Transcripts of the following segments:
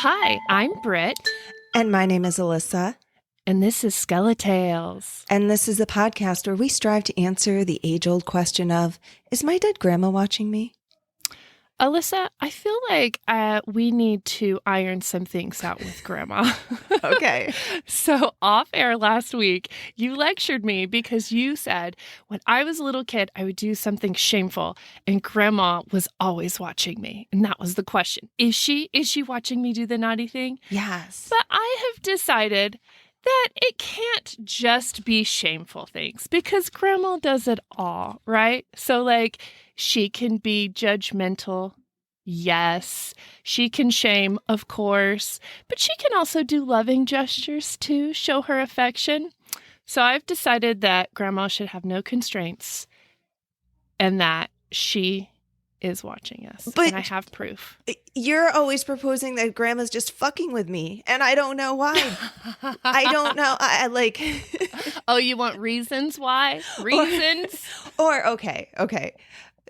Hi, I'm Britt, And my name is Alissa. and this is Skeletales. And this is a podcast where we strive to answer the age-old question of, is my dead grandma watching me? Alissa, I feel like we need to iron some things out with Grandma. Okay. So off air last week, you lectured me because you said when I was a little kid, I would do something shameful and Grandma was always watching me. And that was the question. Is she watching me do the naughty thing? Yes. But I have decided that it can't just be shameful things because Grandma does it all, right? So like she can be judgmental. Yes. She can shame, of course, but she can also do loving gestures too, show her affection. So I've decided that Grandma should have no constraints and that she is watching us. But and I have proof. You're always proposing that grandma's just fucking with me, and I don't know why. I don't know. I like... Oh, you want reasons why? Reasons? Okay.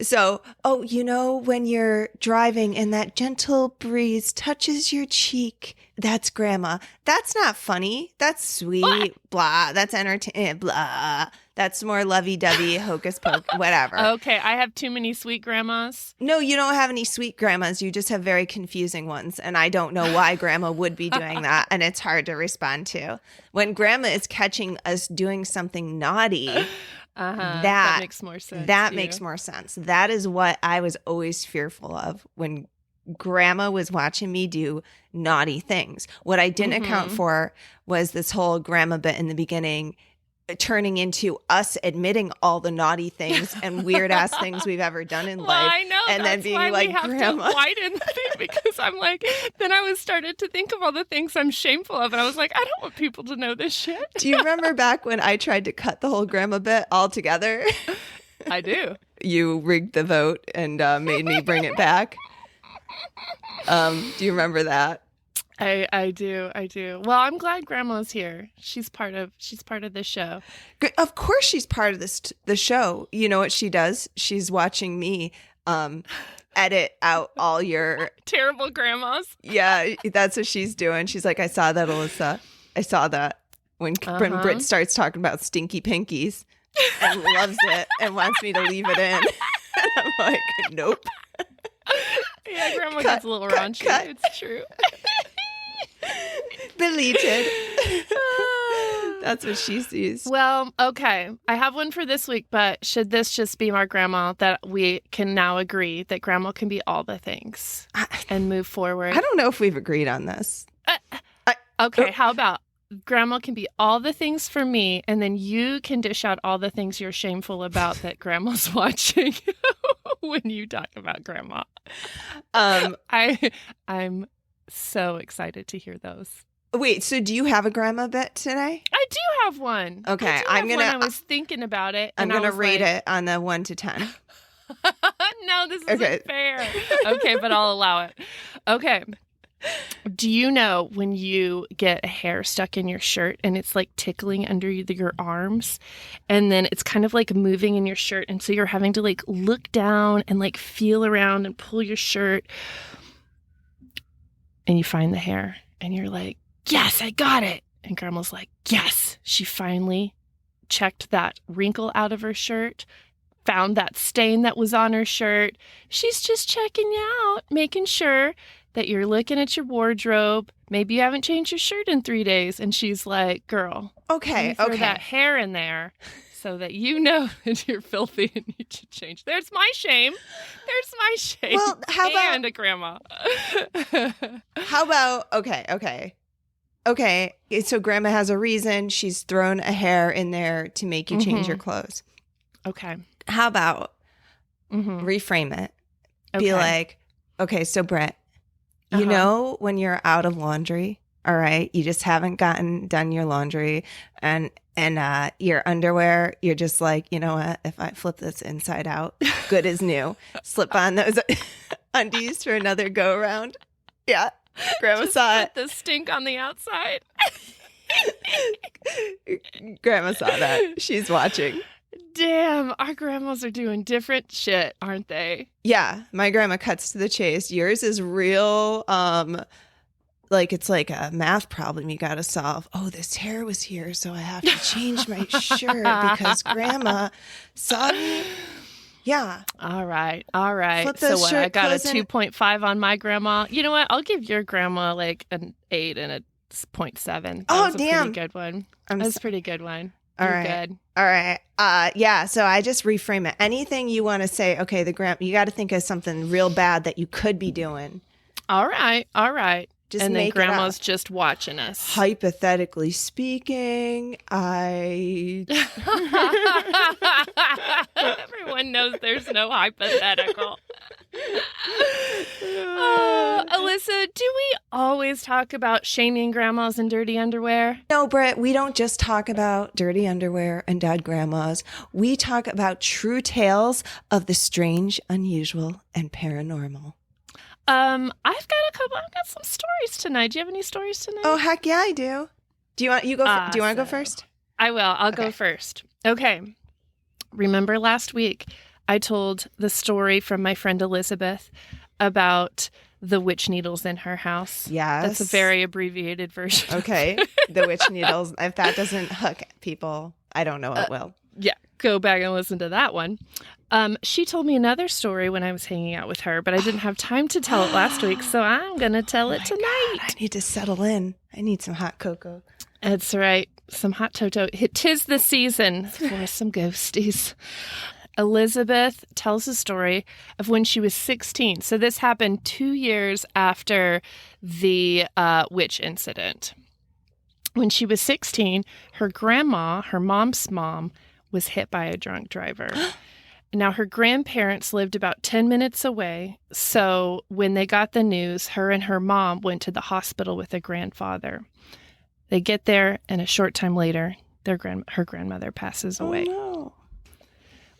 So, when you're driving and that gentle breeze touches your cheek, that's grandma. That's not funny. That's sweet. What? Blah. That's entertaining. Blah. That's more lovey-dovey, hocus pocus, whatever. Okay, I have too many sweet grandmas. No, you don't have any sweet grandmas. You just have very confusing ones. And I don't know why grandma would be doing that. And it's hard to respond to. When grandma is catching us doing something naughty, that makes more sense. That makes more sense. That is what I was always fearful of when grandma was watching me do naughty things. What I didn't account for was this whole grandma bit in the beginning turning into us admitting all the naughty things and weird ass things we've ever done in life. I know, and then being like, we have grandma. to widen the thing because I'm like, then I was started to think of all the things I'm shameful of, and I was like, I don't want people to know this shit. Do you remember back when I tried to cut the whole grandma bit all together? I do. You rigged the vote and made me bring it back. Do you remember that? I do. Well, I'm glad Grandma's here. She's part of this show. Of course she's part of the show. You know what she does? She's watching me edit out all your terrible grandmas. Yeah, that's what she's doing. She's like, I saw that, Alissa. I saw that when Britt starts talking about stinky pinkies and loves it and wants me to leave it in. And I'm like, nope. Yeah, Grandma gets a little raunchy. It's true. Deleted. That's what she sees. Well, okay. I have one for this week, but should this just be our grandma that we can now agree that grandma can be all the things and move forward? I don't know if we've agreed on this. Okay, how about grandma can be all the things for me, and then you can dish out all the things you're shameful about that grandma's watching when you talk about grandma. I'm so excited to hear those. Wait, so do you have a grandma bit today? I do have one. Okay, I was thinking about it. I'm gonna rate it on the 1 to 10. No, this isn't fair. Okay, but I'll allow it. Okay. Do you know when you get a hair stuck in your shirt and it's like tickling under your arms, and then it's kind of like moving in your shirt, and so you're having to like look down and like feel around and pull your shirt, and you find the hair and you're like, yes, I got it. And grandma's like, yes, she finally checked that wrinkle out of her shirt, found that stain that was on her shirt. She's just checking you out, making sure that you're looking at your wardrobe. Maybe you haven't changed your shirt in 3 days. And she's like, girl, okay, throw that hair in there so that you know that you're filthy and need to change. There's my shame. Well, how about... And a grandma. How about... Okay, so grandma has a reason. She's thrown a hair in there to make you change your clothes. Okay. How about reframe it? Okay. Be like, okay, so Britt, you know when you're out of laundry, all right? You just haven't done your laundry and your underwear, you're just like, you know what? If I flip this inside out, good as new. Slip on those undies for another go around. Yeah. Grandma saw it. The stink on the outside. Grandma saw that. She's watching. Damn, our grandmas are doing different shit, aren't they? Yeah, my grandma cuts to the chase. Yours is real, like it's like a math problem you got to solve. Oh, this hair was here, so I have to change my shirt because grandma saw me. Yeah. All right. All right. Flip So those what? shirt I got a clothes in. 2.5 on my grandma. You know what? I'll give your grandma like an 8 and a 0.7. That Oh, was a damn. pretty good one. I'm That's a so- pretty good one. All You're right. good. All right. Yeah. So I just reframe it. Anything you want to say, okay, you got to think of something real bad that you could be doing. All right. All right. Just and then make it up. grandma's just watching us. Hypothetically speaking, Everyone knows there's no hypothetical. Alyssa, do we always talk about shaming grandmas in dirty underwear? No, Britt, we don't just talk about dirty underwear and dead grandmas. We talk about true tales of the strange, unusual, and paranormal. I've got some stories tonight. Do you have any stories tonight? Oh, heck yeah, I do. Do you want do you want to go first? I will. I'll go first. Okay. Remember last week I told the story from my friend Elizabeth about the witch needles in her house? Yes. That's a very abbreviated version. Okay. The witch needles. If that doesn't hook people, I don't know what will. Yeah. Go back and listen to that one. She told me another story when I was hanging out with her, but I didn't have time to tell it last week, so I'm going to tell it tonight. God, I need to settle in. I need some hot cocoa. That's right. Some hot toto. 'Tis the season for some ghosties. Elizabeth tells a story of when she was 16. So this happened 2 years after the witch incident. When she was 16, her grandma, her mom's mom, was hit by a drunk driver. Now, her grandparents lived about 10 minutes away. So when they got the news, her and her mom went to the hospital with her grandfather. They get there, and a short time later, her grandmother passes away. Oh, no.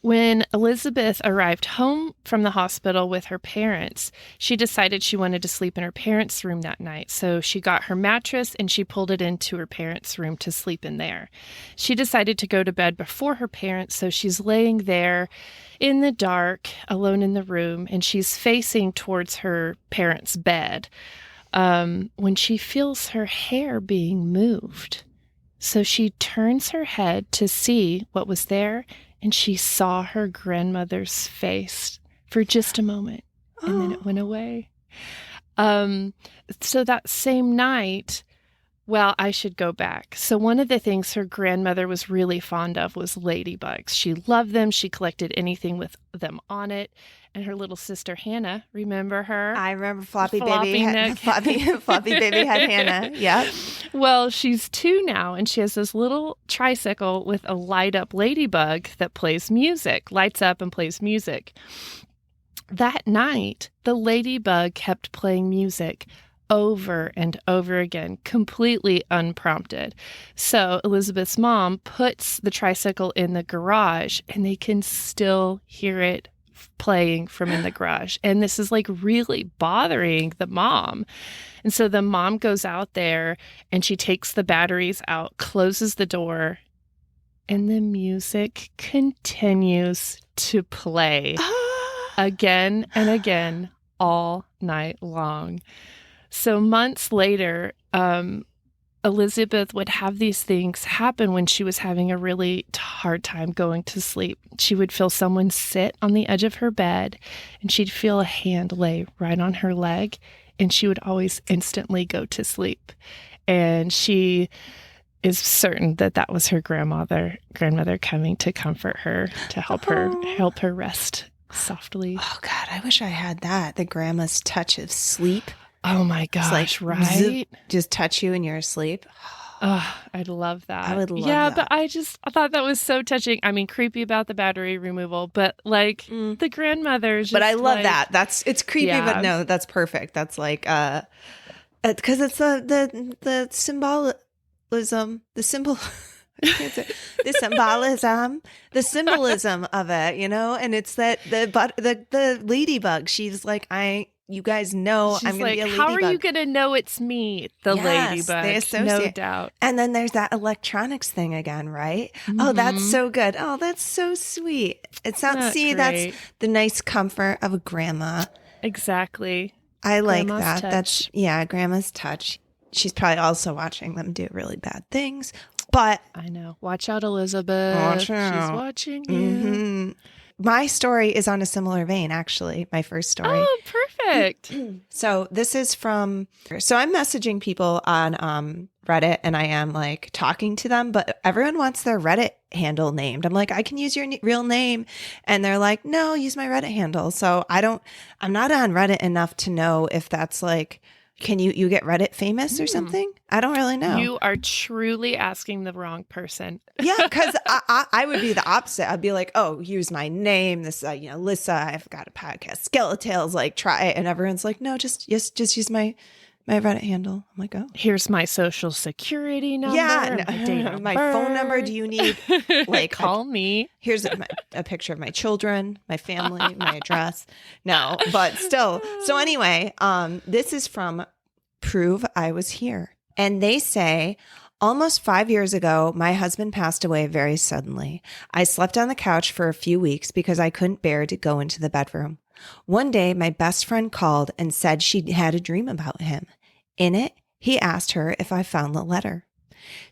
When Elizabeth arrived home from the hospital with her parents, she decided she wanted to sleep in her parents' room that night. So she got her mattress and she pulled it into her parents' room to sleep in there. She decided to go to bed before her parents, so she's laying there in the dark, alone in the room, and she's facing towards her parents' bed when she feels her hair being moved. So she turns her head to see what was there, and she saw her grandmother's face for just a moment, and then it went away. So that same night, well, I should go back. So one of the things her grandmother was really fond of was ladybugs. She loved them. She collected anything with them on it. And her little sister, Hannah, remember her? I remember Floppy Floppy neck. Floppy baby had Hannah. Yep. Well, she's 2 now, and she has this little tricycle with a light-up ladybug that plays music, lights up and plays music. That night, the ladybug kept playing music over and over again, completely unprompted. So Elizabeth's mom puts the tricycle in the garage, and they can still hear it playing from in the garage. And this is like really bothering the mom. And so the mom goes out there and she takes the batteries out, closes the door, and the music continues to play again and again all night long. So months later, Elizabeth would have these things happen when she was having a really hard time going to sleep. She would feel someone sit on the edge of her bed, and she'd feel a hand lay right on her leg, and she would always instantly go to sleep. And she is certain that that was her grandmother coming to comfort her, to help her rest softly. Oh God, I wish I had that. The grandma's touch of sleep. Oh my gosh, right? Zip, just touch you and you're asleep. Oh, I'd love that. I would love that. that. But I thought that was so touching. I mean, creepy about the battery removal, but like the grandmother's. But I love that. It's creepy, Yeah. but no, that's perfect. That's like because it's the symbolism, the symbol. I can't say the symbolism of it, you know, and it's that the ladybug. She's like, you guys know She's I'm going to be a ladybug. How are you going to know it's me, the ladybug? They associate. No doubt. And then there's that electronics thing again, right? Oh, that's so good. Oh, that's so sweet. It sounds. That's see, great. that's the nice comfort of a grandma. Exactly. I like Grandma's that. touch. That's, yeah, grandma's touch. She's probably also watching them do really bad things. But I know. Watch out, Elizabeth. Watch out. She's watching you. My story is on a similar vein, actually. My first story. Oh, perfect. So this is I'm messaging people on Reddit, and I am like talking to them, but everyone wants their Reddit handle named. I'm like, I can use your real name. And they're like, no, use my Reddit handle. So I'm not on Reddit enough to know if that's like, can you get Reddit famous or something? I don't really know. You are truly asking the wrong person. Yeah, because I would be the opposite. I'd be like, oh, use my name. This, Alissa, I've got a podcast, Skeletales, like try it. And everyone's like, no, just use my Reddit handle. I'm like, oh. Here's my social security number. Yeah, my date of my birth. phone number. Do you need like call me? Here's a picture of my children, my family, my address. No, but still. So anyway, this is from Prove I Was Here. And they say, almost 5 years ago, my husband passed away very suddenly. I slept on the couch for a few weeks because I couldn't bear to go into the bedroom. One day, my best friend called and said she'd had a dream about him. In it, he asked her if I found the letter.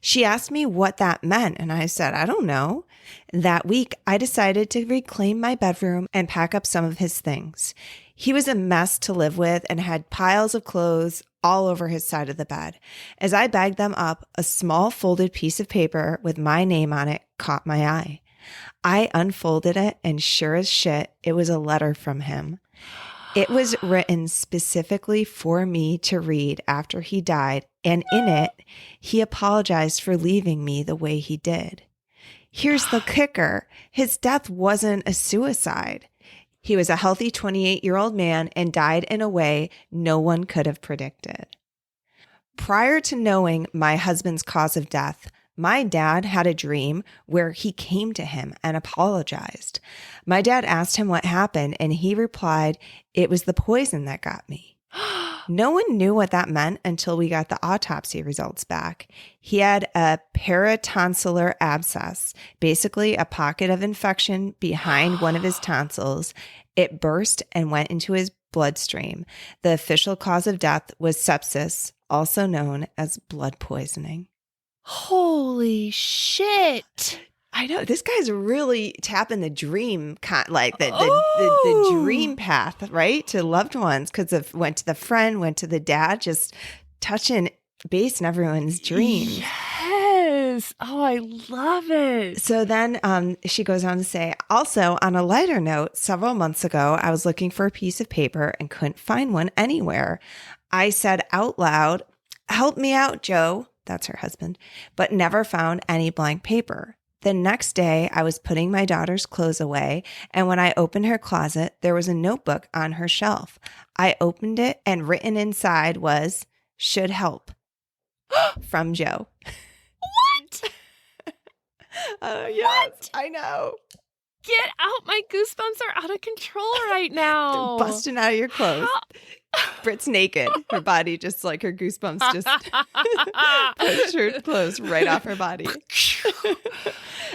She asked me what that meant, and I said, I don't know. That week, I decided to reclaim my bedroom and pack up some of his things. He was a mess to live with and had piles of clothes all over his side of the bed. As I bagged them up, a small folded piece of paper with my name on it caught my eye. I unfolded it, and sure as shit, it was a letter from him. It was written specifically for me to read after he died, and in it, he apologized for leaving me the way he did. Here's the kicker. His death wasn't a suicide. He was a healthy 28-year-old man and died in a way no one could have predicted. Prior to knowing my husband's cause of death, my dad had a dream where he came to him and apologized. My dad asked him what happened, and he replied, it was the poison that got me. No one knew what that meant until we got the autopsy results back. He had a paratonsillar abscess, basically a pocket of infection behind one of his tonsils. It burst and went into his bloodstream. The official cause of death was sepsis, also known as blood poisoning. Holy shit. I know, this guy's really tapping the dream, the dream path, right, to loved ones, because went to the friend, went to the dad, just touching base in everyone's dreams. Yes. Oh, I love it. So then she goes on to say, also on a lighter note, several months ago, I was looking for a piece of paper and couldn't find one anywhere. I said out loud, help me out, Joe. That's her husband, but never found any blank paper. The next day, I was putting my daughter's clothes away, and when I opened her closet, there was a notebook on her shelf. I opened it, and written inside was, should help, from Joe. What? Yes, what? I know. Get out. My goosebumps are out of control right now. They're busting out of your clothes. Britt's naked. Her body just like her goosebumps just pushed her clothes right off her body.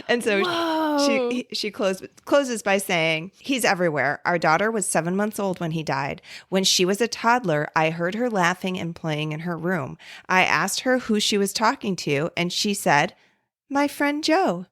And so she closes by saying, he's everywhere. Our daughter was 7 months old when he died. When she was a toddler, I heard her laughing and playing in her room. I asked her who she was talking to, and she said, my friend Joe.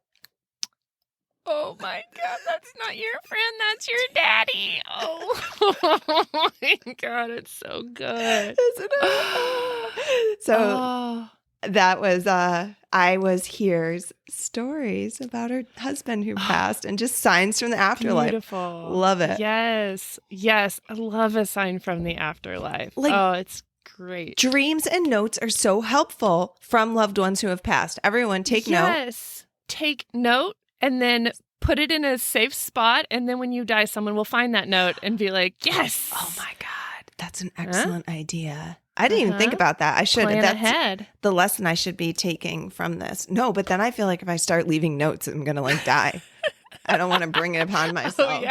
Oh my God, that's not your friend, that's your daddy. Oh my God, it's so good. Isn't it? So that was I Was Here's stories about her husband who passed and just signs from the afterlife. Beautiful. Love it. Yes. I love a sign from the afterlife. It's great. Dreams and notes are so helpful from loved ones who have passed. Everyone take note. Yes. Take note. And then put it in a safe spot. And then when you die, someone will find that note and be like, yes. Oh my God. That's an excellent idea. I didn't even think about that. I should. Plan That's ahead. The lesson I should be taking from this. No, but then I feel like if I start leaving notes, I'm going to die. I don't want to bring it upon myself.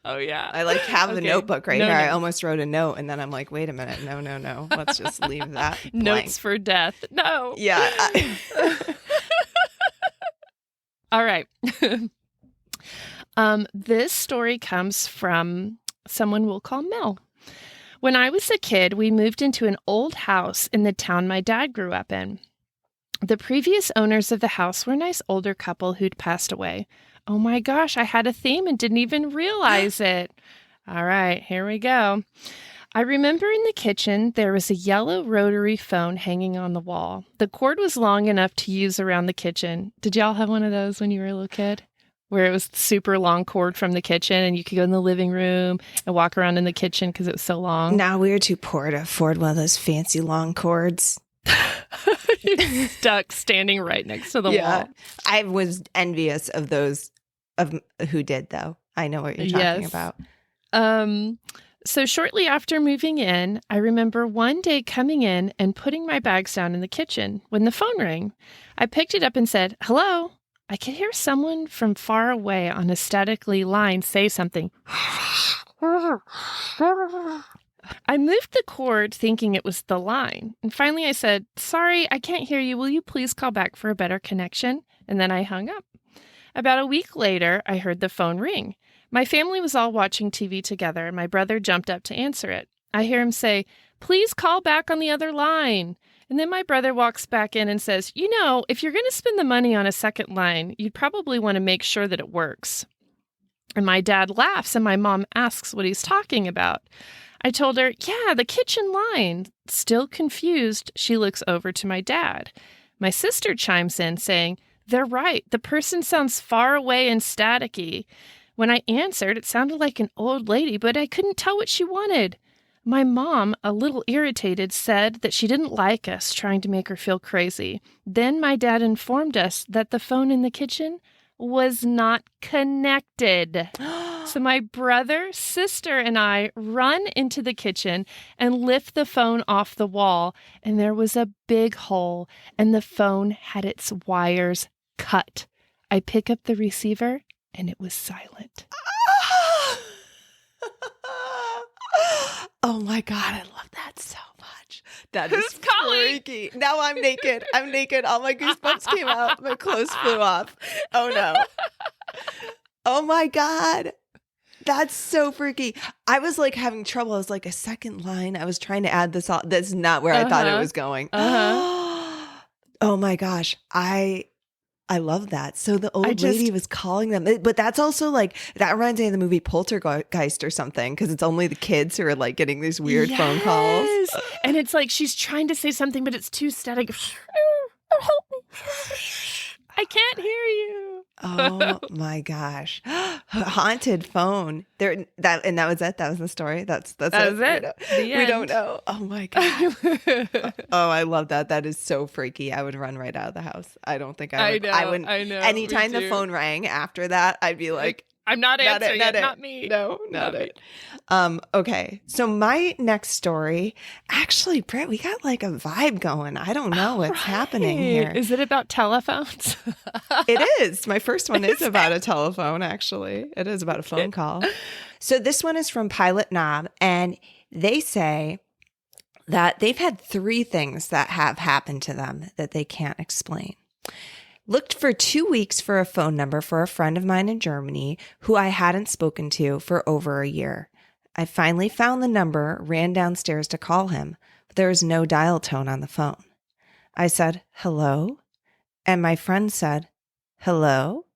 Oh, yeah. I have the notebook right here. I almost wrote a note and then I'm like, wait a minute. No. Let's just leave that blank. Notes for death. No. Yeah. All right. This story comes from someone we'll call Mel. When I was a kid, we moved into an old house in the town my dad grew up in. The previous owners of the house were a nice older couple who'd passed away. Oh my gosh, I had a theme and didn't even realize it. All right, here we go. I remember in the kitchen, there was a yellow rotary phone hanging on the wall. The cord was long enough to use around the kitchen. Did y'all have one of those when you were a little kid? Where it was super long cord from the kitchen and you could go in the living room and walk around in the kitchen because it was so long. No, we were too poor to afford one of those fancy long cords. Stuck standing right next to the wall. I was envious of those of who did, though. I know what you're talking about. So shortly after moving in, I remember one day coming in and putting my bags down in the kitchen when the phone rang. I picked it up and said, "Hello." I could hear someone from far away on a statically line say something. I moved the cord thinking it was the line. And finally I said, "Sorry, I can't hear you. Will you please call back for a better connection?" And then I hung up. About a week later, I heard the phone ring. My family was all watching TV together, and my brother jumped up to answer it. I hear him say, "Please call back on the other line." And then my brother walks back in and says, "You know, if you're going to spend the money on a second line, you'd probably want to make sure that it works." And my dad laughs, and my mom asks what he's talking about. I told her, "Yeah, the kitchen line." Still confused, she looks over to my dad. My sister chimes in saying, "They're right. The person sounds far away and staticky." When I answered, it sounded like an old lady, but I couldn't tell what she wanted. My mom, a little irritated, said that she didn't like us trying to make her feel crazy. Then my dad informed us that the phone in the kitchen was not connected. So my brother, sister, and I run into the kitchen and lift the phone off the wall, and there was a big hole, and the phone had its wires cut. I pick up the receiver, and it was silent. Oh my God, I love that so much. That is freaky. Now I'm naked. I'm naked. All my goosebumps came out. My clothes flew off. Oh no. Oh my God. That's so freaky. I was like having trouble. I was like, a second line. I was trying to add this all. That's not where I thought it was going. Oh my gosh. I love that. So the old lady was calling them, but that's also like, that reminds me of the movie Poltergeist or something, because it's only the kids who are like getting these weird phone calls. And it's like she's trying to say something, but it's too static. I can't hear you. Oh my gosh. Haunted phone. That was it. That was the story. That was it. We don't know. Oh my God. Oh, I love that. That is so freaky. I would run right out of the house. I don't think I would. I know. Anytime the phone rang after that, I'd be like, I'm not answering it. Not me. No, not it. Okay. So my next story, actually, Britt, we got like a vibe going. I don't know what's happening here. Is it about telephones? It is. My first one is about a telephone, actually. It is about a phone call. So this one is from Pilot Knob, and they say that they've had 3 things that have happened to them that they can't explain. Looked for 2 weeks for a phone number for a friend of mine in Germany who I hadn't spoken to for over a year. I finally found the number, ran downstairs to call him, but there was no dial tone on the phone. I said, "Hello?" And my friend said, "Hello?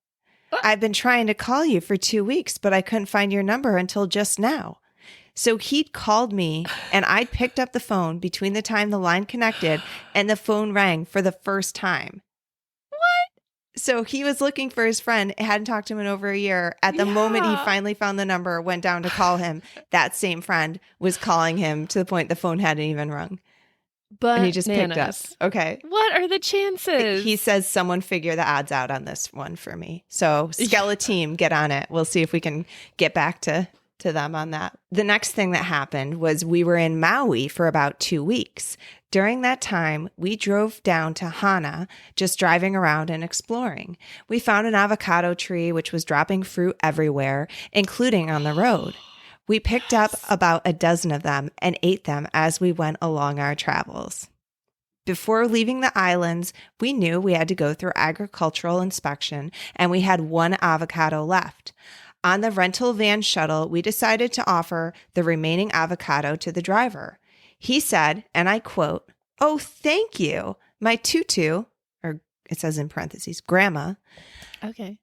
I've been trying to call you for 2 weeks, but I couldn't find your number until just now." So he'd called me, and I'd picked up the phone between the time the line connected and the phone rang for the first time. So he was looking for his friend, hadn't talked to him in over a year. At the moment he finally found the number, went down to call him, that same friend was calling him to the point the phone hadn't even rung. And he just picked up. Okay. What are the chances? He says, "Someone figure the odds out on this one for me." So Skella team, get on it. We'll see if we can get back to them on that. The next thing that happened was we were in Maui for about 2 weeks. During that time, we drove down to Hana, just driving around and exploring. We found an avocado tree, which was dropping fruit everywhere, including on the road. We picked up about a dozen of them and ate them as we went along our travels. Before leaving the islands, we knew we had to go through agricultural inspection, and we had 1 avocado left. On the rental van shuttle, we decided to offer the remaining avocado to the driver. He said, and I quote, "Oh, thank you. My tutu," or it says in parentheses, grandma,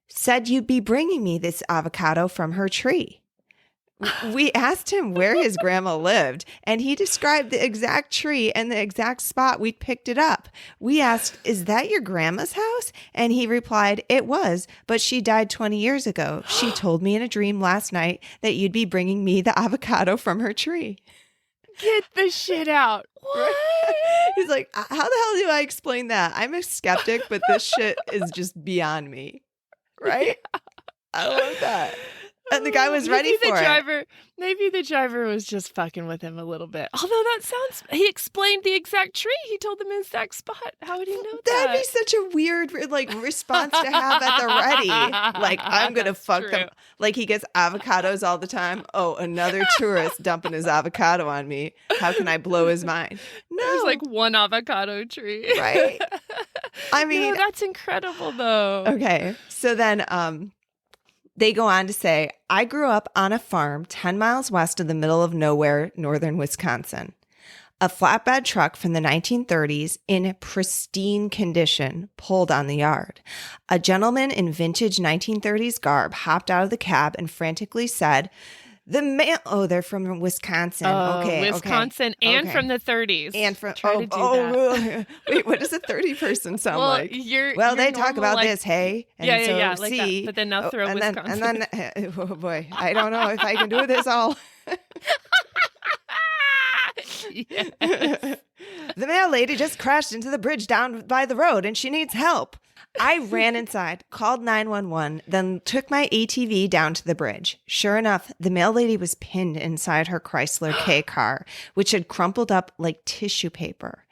said you'd be bringing me this avocado from her tree. We asked him where his grandma lived, and he described the exact tree and the exact spot we'd picked it up. We asked, "Is that your grandma's house?" And he replied, "It was, but she died 20 years ago. She told me in a dream last night that you'd be bringing me the avocado from her tree." Get the shit out. What? He's like, how the hell do I explain that? I'm a skeptic, but this shit is just beyond me. Right? Yeah. I love that. And the guy was ready for it. Maybe the driver was just fucking with him a little bit. Although he explained the exact tree. He told them the exact spot. How would he know that? That'd be such a weird response to have at the ready. Like, I'm going to fuck them. Like, he gets avocados all the time. Oh, another tourist dumping his avocado on me. How can I blow his mind? No. There's like one avocado tree. Right? I mean. No, that's incredible, though. Okay. So then, they go on to say, I grew up on a farm 10 miles west of the middle of nowhere, northern Wisconsin. A flatbed truck from the 1930s in pristine condition pulled on the yard. A gentleman in vintage 1930s garb hopped out of the cab and frantically said, they're from Wisconsin. Okay. Wisconsin and from the 30s. And from, wait, what does a 30 person sound like? They talk about this, hey? And yeah, like that. But then now throw Wisconsin. And then, oh boy, I don't know if I can do this all. Yes. The mail lady just crashed into the bridge down by the road and she needs help. I ran inside, called 911, then took my ATV down to the bridge. Sure enough, the mail lady was pinned inside her Chrysler K car, which had crumpled up like tissue paper.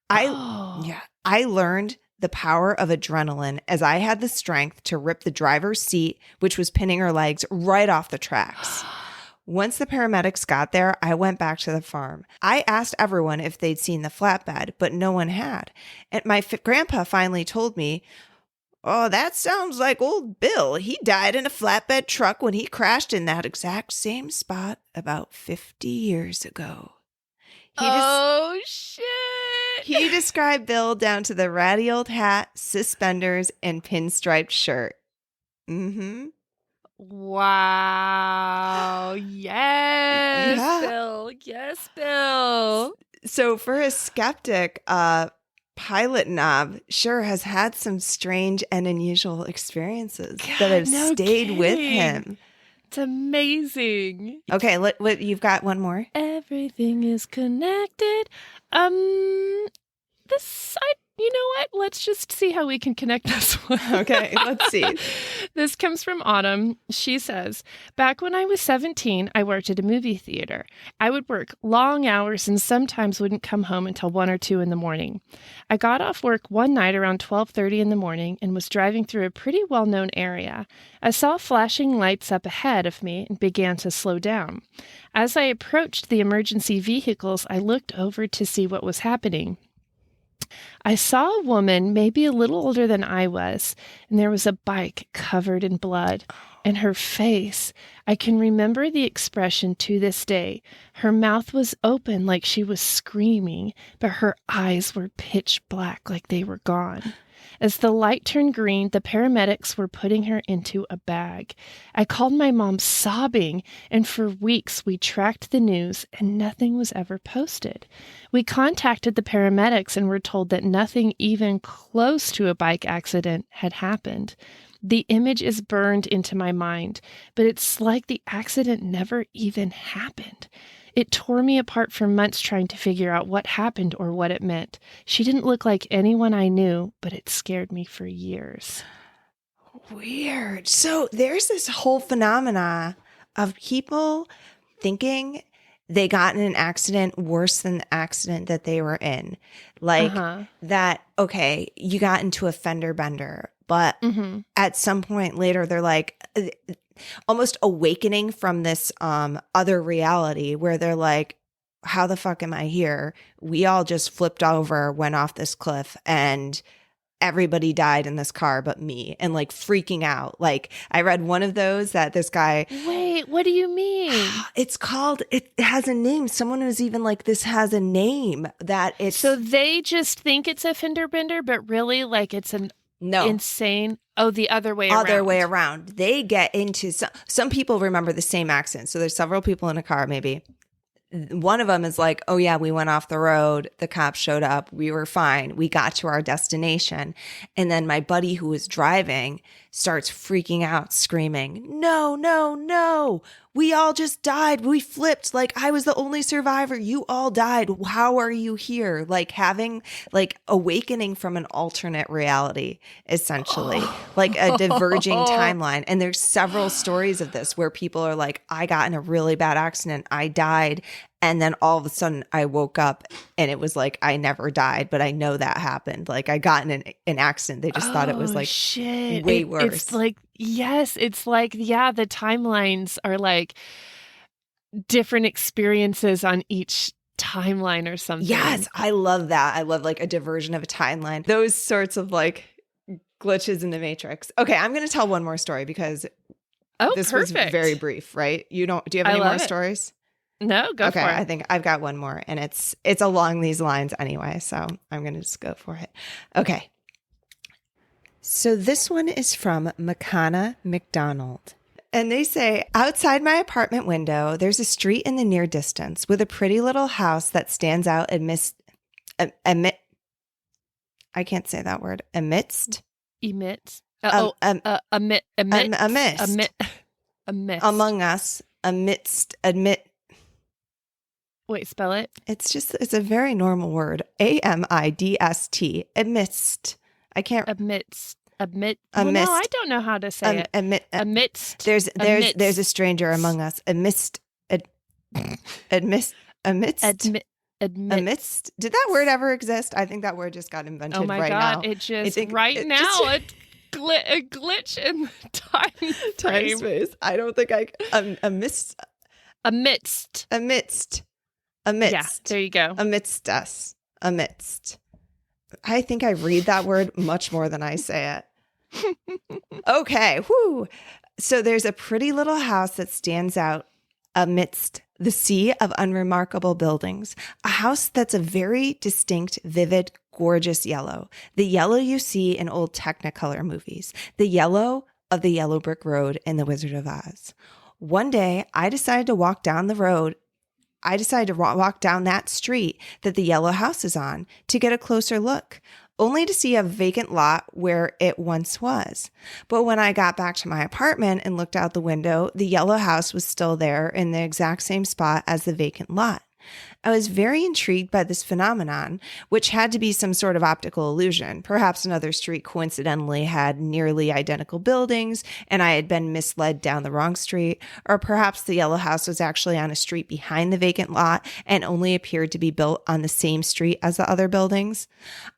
I learned the power of adrenaline as I had the strength to rip the driver's seat, which was pinning her legs, right off the tracks. Once the paramedics got there, I went back to the farm. I asked everyone if they'd seen the flatbed, but no one had. And my grandpa finally told me, "Oh, that sounds like old Bill. He died in a flatbed truck when he crashed in that exact same spot about 50 years ago." Shit. He described Bill down to the ratty old hat, suspenders, and pinstriped shirt. Mm-hmm. Wow. Yes, yeah. Bill. Yes, Bill. So for a skeptic, Pilot Knob sure has had some strange and unusual experiences that have stayed with him. It's amazing. Okay, you've got one more. Everything is connected. You know what? Let's just see how we can connect this one. Okay, let's see. This comes from Autumn. She says, back when I was 17, I worked at a movie theater. I would work long hours and sometimes wouldn't come home until 1 or 2 in the morning. I got off work one night around 12:30 in the morning and was driving through a pretty well-known area. I saw flashing lights up ahead of me and began to slow down. As I approached the emergency vehicles, I looked over to see what was happening. I saw a woman, maybe a little older than I was, and there was a bike covered in blood. And her face, I can remember the expression to this day. Her mouth was open like she was screaming, but her eyes were pitch black like they were gone. As the light turned green, the paramedics were putting her into a bag. I called my mom sobbing, and for weeks we tracked the news and nothing was ever posted. We contacted the paramedics and were told that nothing even close to a bike accident had happened. The image is burned into my mind, but it's like the accident never even happened. It tore me apart for months trying to figure out what happened or what it meant. She didn't look like anyone I knew, but it scared me for years. Weird. So there's this whole phenomena of people thinking they got in an accident worse than the accident that they were in. Like that, okay, you got into a fender bender, but at some point later, they're like almost awakening from this other reality where they're like, how the fuck am I here? We all just flipped over, went off this cliff, and everybody died in this car but me, and like freaking out. Like I read one of those that this guy. Wait, what do you mean? It's called, it has a name. Someone was even like, this has a name that it's. So they just think it's a fender bender, but really like it's an insane. Oh, the other way around. Other way around. They get into some people remember the same accident. So there's several people in a car, maybe. One of them is like, oh yeah, we went off the road. The cops showed up. We were fine. We got to our destination. And then my buddy who was driving starts freaking out, screaming, no, no, no. We all just died. We flipped. Like I was the only survivor. You all died. How are you here? Like having like awakening from an alternate reality, essentially, like a diverging timeline. And there's several stories of this where people are like, I got in a really bad accident. I died. And then all of a sudden I woke up and it was like, I never died, but I know that happened. Like I got in an accident. They just thought it was like way worse. It's like, yes, it's like, yeah, the timelines are like different experiences on each timeline or something. Yes, I love that. I love like a diversion of a timeline. Those sorts of like glitches in the Matrix. Okay, I'm going to tell one more story because this was very brief, right? Do you have any more stories? No, go for it. I think I've got one more and it's along these lines anyway, so I'm going to just go for it. Okay. So this one is from McCanna McDonald. And they say, outside my apartment window, there's a street in the near distance with a pretty little house that stands out amidst. I can't say that word. Amidst. Amidst. Among us. Wait, spell it. It's a very normal word. AMIDST. Amidst. I can't. Amidst. No, I don't know how to say it. Amidst. There's a stranger among us. Amidst. Amidst. Did that word ever exist? I think that word just got invented right now. Oh my God. It just, a glitch in the time space. I don't think amidst. Yeah, there you go. Amidst us. Amidst. I think I read that word much more than I say it. Okay. Whoo. So there's a pretty little house that stands out amidst the sea of unremarkable buildings. A house that's a very distinct, vivid, gorgeous yellow. The yellow you see in old Technicolor movies. The yellow of the yellow brick road in The Wizard of Oz. One day, I decided to walk down that street that the yellow house is on to get a closer look, only to see a vacant lot where it once was. But when I got back to my apartment and looked out the window, the yellow house was still there in the exact same spot as the vacant lot. I was very intrigued by this phenomenon, which had to be some sort of optical illusion. Perhaps another street coincidentally had nearly identical buildings and I had been misled down the wrong street, or perhaps the yellow house was actually on a street behind the vacant lot and only appeared to be built on the same street as the other buildings.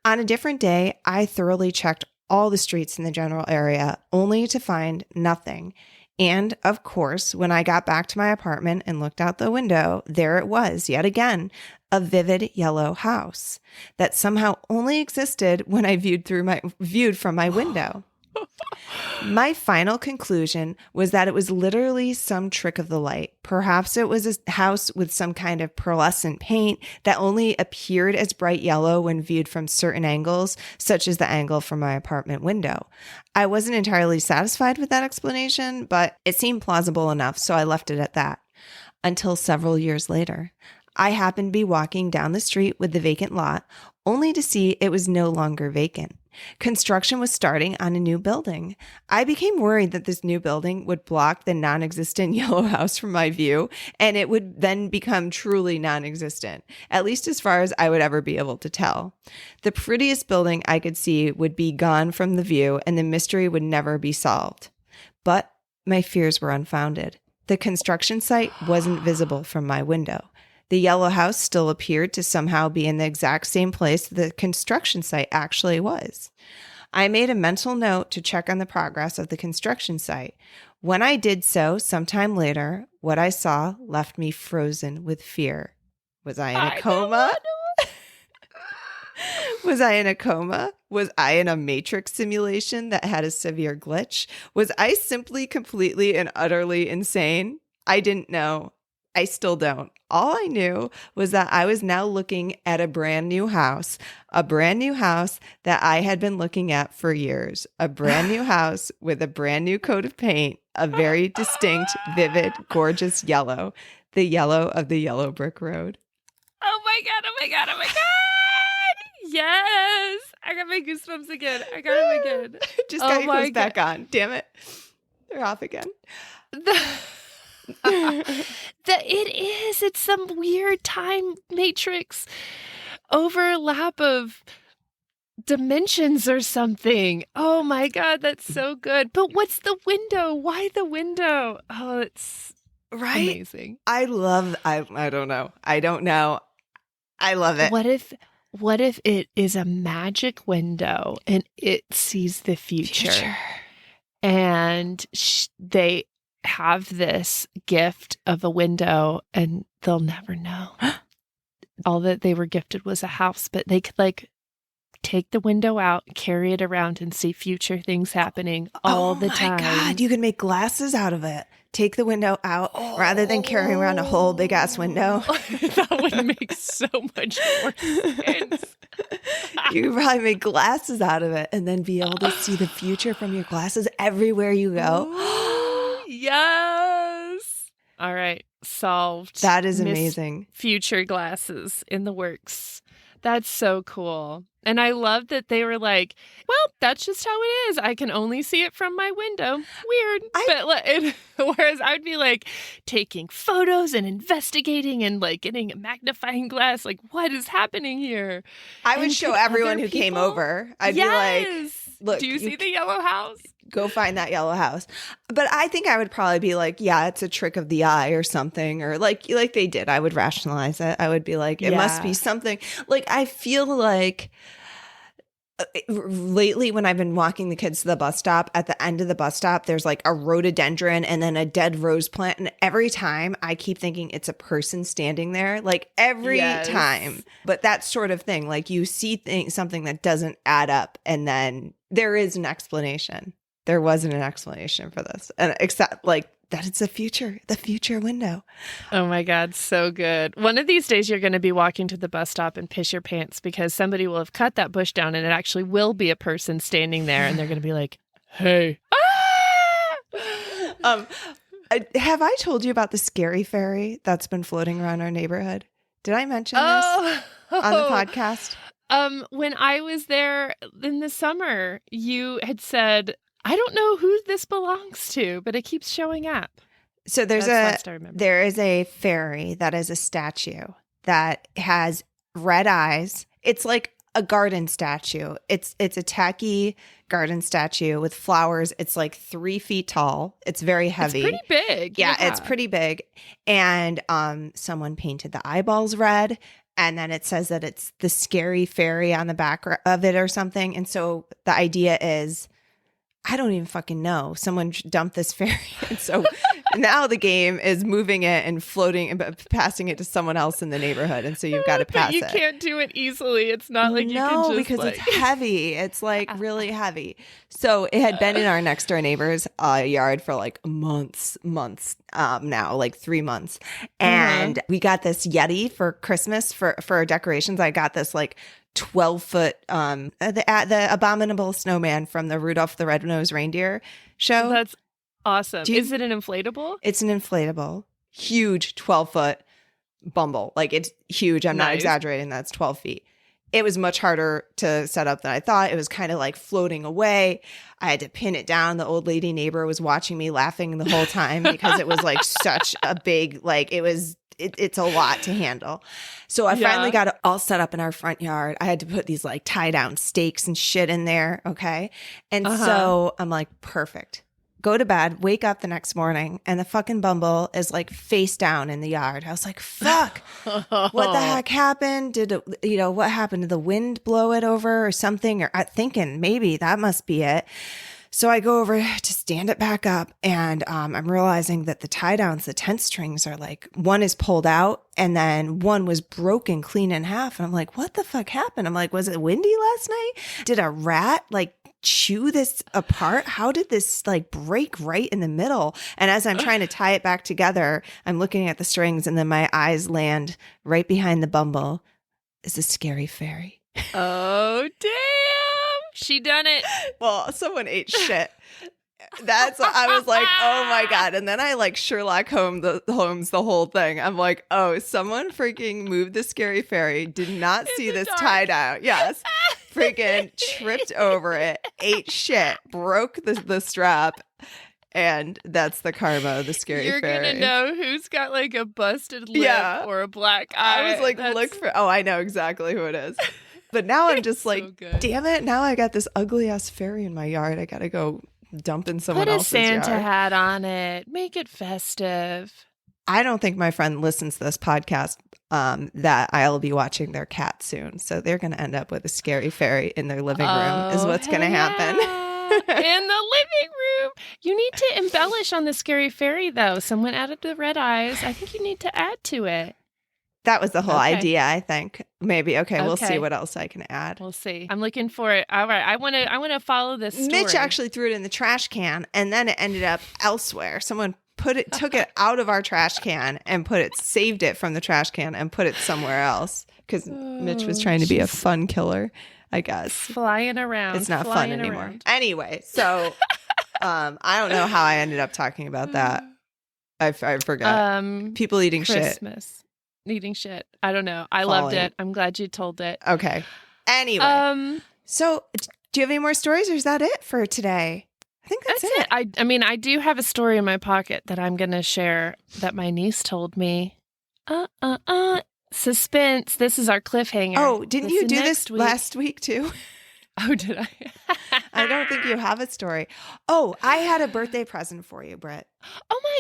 On a different day, I thoroughly checked all the streets in the general area, only to find nothing. And, of course, when I got back to my apartment and looked out the window, there it was, yet again, a vivid yellow house that somehow only existed when I viewed from my window. My final conclusion was that it was literally some trick of the light. Perhaps it was a house with some kind of pearlescent paint that only appeared as bright yellow when viewed from certain angles, such as the angle from my apartment window. I wasn't entirely satisfied with that explanation, but it seemed plausible enough, so I left it at that. Until several years later, I happened to be walking down the street with the vacant lot, only to see it was no longer vacant. Construction was starting on a new building. I became worried that this new building would block the non-existent yellow house from my view, and it would then become truly non-existent, at least as far as I would ever be able to tell. The prettiest building I could see would be gone from the view, and the mystery would never be solved. But my fears were unfounded. The construction site wasn't visible from my window. The yellow house still appeared to somehow be in the exact same place the construction site actually was. I made a mental note to check on the progress of the construction site. When I did so, sometime later, what I saw left me frozen with fear. Was I in a coma? Was I in a coma? Was I in a matrix simulation that had a severe glitch? Was I simply completely and utterly insane? I didn't know. I still don't. All I knew was that I was now looking at a brand new house that I had been looking at for years, a brand new house with a brand new coat of paint, a very distinct, vivid, gorgeous yellow, the yellow of the yellow brick road. Oh my God. Oh my God. Oh my God. Yes. I got my goosebumps again. I got them again. Just got your clothes back on. Damn it. They're off again. It's some weird time matrix overlap of dimensions or something. Oh my God, that's so good. But what's the window? Why the window? Oh, it's amazing. I don't know. I don't know. I love it. What if it is a magic window and it sees the future. And they have this gift of a window and they'll never know. All that they were gifted was a house, but they could like take the window out, carry it around and see future things happening all the time. Oh my God, you can make glasses out of it. Take the window out rather than carrying around a whole big ass window. That would make so much more sense. You could probably make glasses out of it and then be able to see the future from your glasses everywhere you go. Yes. All right. Solved. That is amazing. Future glasses in the works. That's so cool. And I love that they were like, well, that's just how it is. I can only see it from my window. Weird. Whereas I would be like taking photos and investigating and like getting a magnifying glass. Like, what is happening here? I would show everyone who came over. I'd be like, look, do you see the yellow house? Go find that yellow house. But I think I would probably be like, yeah, it's a trick of the eye or something. Or like they did. I would rationalize it. I would be like, it must be something. Like, I feel like lately when I've been walking the kids to the bus stop, at the end of the bus stop, there's like a rhododendron and then a dead rose plant. And every time I keep thinking it's a person standing there, like every time. But that sort of thing, like you see something that doesn't add up and then there is an explanation. There wasn't an explanation for this. And except like that it's the future window. Oh my God, so good. One of these days you're going to be walking to the bus stop and piss your pants because somebody will have cut that bush down and it actually will be a person standing there and they're going to be like, hey. Have I told you about the scary fairy that's been floating around our neighborhood? Did I mention this on the podcast? When I was there in the summer, you had said, I don't know who this belongs to, but it keeps showing up. So there is a fairy that is a statue that has red eyes. It's like a garden statue. It's a tacky garden statue with flowers. It's like 3 feet tall. It's very heavy. It's pretty big. Yeah, it's pretty big. And someone painted the eyeballs red. And then it says that it's the scary fairy on the back of it or something. And so the idea is, I don't even fucking know. Someone dumped this fairy. And so now the game is moving it and floating and passing it to someone else in the neighborhood. And so you've got to pass it. You can't do it easily. It's not like you can just because it's heavy. It's like really heavy. So it had been in our next door neighbor's yard for like months now, like 3 months. And we got this Yeti for Christmas for our decorations. I got this like 12-foot the abominable snowman from the Rudolph the Red-Nosed Reindeer show. That's awesome. Is it an inflatable? It's an inflatable, huge 12-foot bumble. Like it's huge. I'm not exaggerating. That's 12 feet. It was much harder to set up than I thought. It was kind of like floating away. I had to pin it down. The old lady neighbor was watching me laughing the whole time because it was like such a big, like it's a lot to handle. So I finally got it all set up in our front yard. I had to put these like tie down stakes and shit in there. Okay. And so I'm like, perfect. Go to bed, wake up the next morning, and the fucking bumble is like face down in the yard. I was like, fuck, what the heck happened? What happened? Did the wind blow it over or something? Or I'm thinking maybe that must be it. So I go over to stand it back up, and I'm realizing that the tie downs, the tent strings are like, one is pulled out and then one was broken clean in half. And I'm like, what the fuck happened? I'm like, was it windy last night? Did a rat like chew this apart? How did this like break right in the middle? And as I'm trying to tie it back together, I'm looking at the strings, and then my eyes land right behind the bumble is a scary fairy. Oh, damn. She done it. Well, someone ate shit. I was like, oh my God. And then I like Sherlock Holmes the whole thing. I'm like, oh, someone freaking moved the scary fairy, did not see this tie down. Yes. Freaking tripped over it, ate shit, broke the strap. And that's the karma of the scary You're fairy. going to know who's got like a busted lip or a black eye. I was like, I know exactly who it is. But now I'm just like, so damn it. Now I got this ugly ass fairy in my yard. I got to go dump in someone else's yard. Put a Santa hat on it. Make it festive. I don't think my friend listens to this podcast that I'll be watching their cat soon. So they're going to end up with a scary fairy in their living room is what's going to happen. In the living room. You need to embellish on the scary fairy, though. Someone added the red eyes. I think you need to add to it. That was the whole idea, I think. Maybe. Okay, we'll see what else I can add. We'll see. I'm looking for it. All right. I want to follow this story. Mitch actually threw it in the trash can, and then it ended up elsewhere. Someone took it out of our trash can and saved it from the trash can and put it somewhere else because Mitch was trying to be a fun killer, I guess. Flying around. It's not fun anymore. Anyway, so I don't know how I ended up talking about that. I forgot. People eating Christmas. Eating shit. I don't know. I loved it. I'm glad you told it. Okay. Anyway. So do you have any more stories, or is that it for today? I think that's it. I mean, I do have a story in my pocket that I'm going to share that my niece told me. Suspense. This is our cliffhanger. Oh, didn't you do this last week too? Oh, did I? I don't think you have a story. Oh, I had a birthday present for you, Britt. Oh my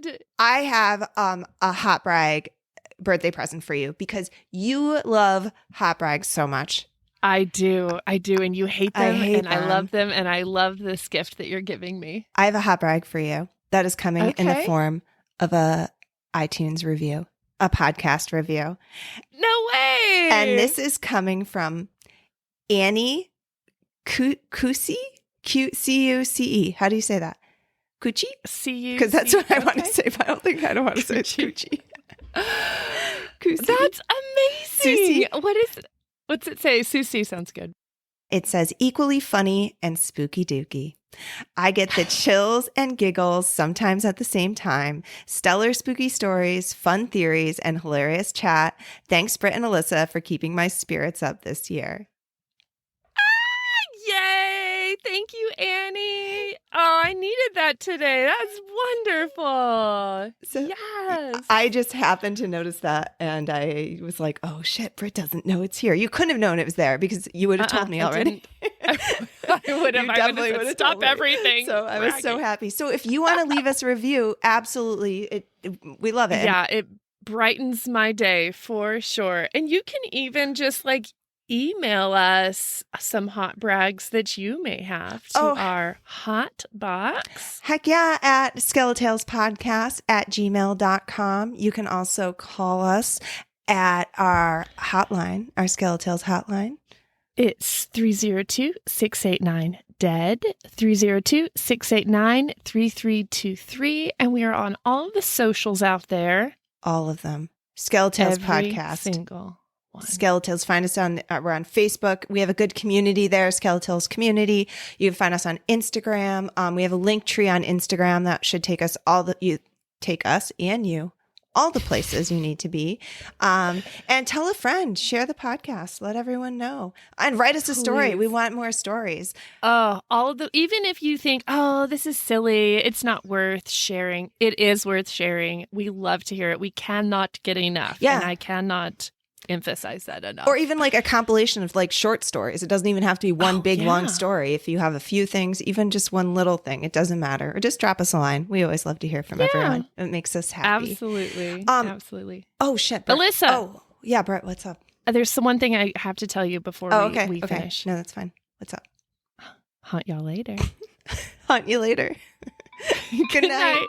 God. I have a hot brag birthday present for you because you love hot brags so much. I do. And you hate them. I love them. And I love this gift that you're giving me. I have a hot brag for you that is coming in the form of a iTunes review, a podcast review. No way. And this is coming from Annie Cuce? Cuce. How do you say that? Cucci? C-U-C. Because that's what I want to say, but I don't want to say it's Cucci. That's amazing. Susie. What's it say? Susie sounds good. It says equally funny and spooky dooky. I get the chills and giggles sometimes at the same time. Stellar spooky stories, fun theories, and hilarious chat. Thanks, Britt and Alissa, for keeping my spirits up this year. Yay! Thank you, Annie. Oh, I needed that today. That's wonderful. So, yes. I just happened to notice that, and I was like, oh, shit, Britt doesn't know it's here. You couldn't have known it was there because you would have told me already. I would have. Definitely would have stopped everything. So I was so happy. So if you want to leave us a review, absolutely. We love it. Yeah, it brightens my day for sure. And you can even just email us some hot brags that you may have to our hot box. Heck yeah, at skeletalespodcast@gmail.com. You can also call us at our hotline, our Skeletales hotline. It's 302-689-DEAD, 302-689-3323. And we are on all of the socials out there. All of them. Skeletales Podcast. Single one. Skeletales. Find us we're on Facebook. We have a good community there, Skeletales community. You can find us on Instagram. We have a link tree on Instagram that should take us all the places you need to be. And tell a friend, share the podcast, let everyone know, and write us a story. We want more stories. Oh, even if you think, oh, this is silly, it's not worth sharing. It is worth sharing. We love to hear it. We cannot get enough. Yeah. And I cannot emphasize that enough. Or even a compilation of short stories. It doesn't even have to be one long story. If you have a few things, even just one little thing, it doesn't matter. Or just drop us a line. We always love to hear from everyone. It makes us happy. Absolutely. Absolutely. Oh, shit. Brett. Alissa. Oh, yeah, Brett, what's up? There's one thing I have to tell you before we finish. No, that's fine. What's up? Hunt y'all later. Hunt you later. Good night.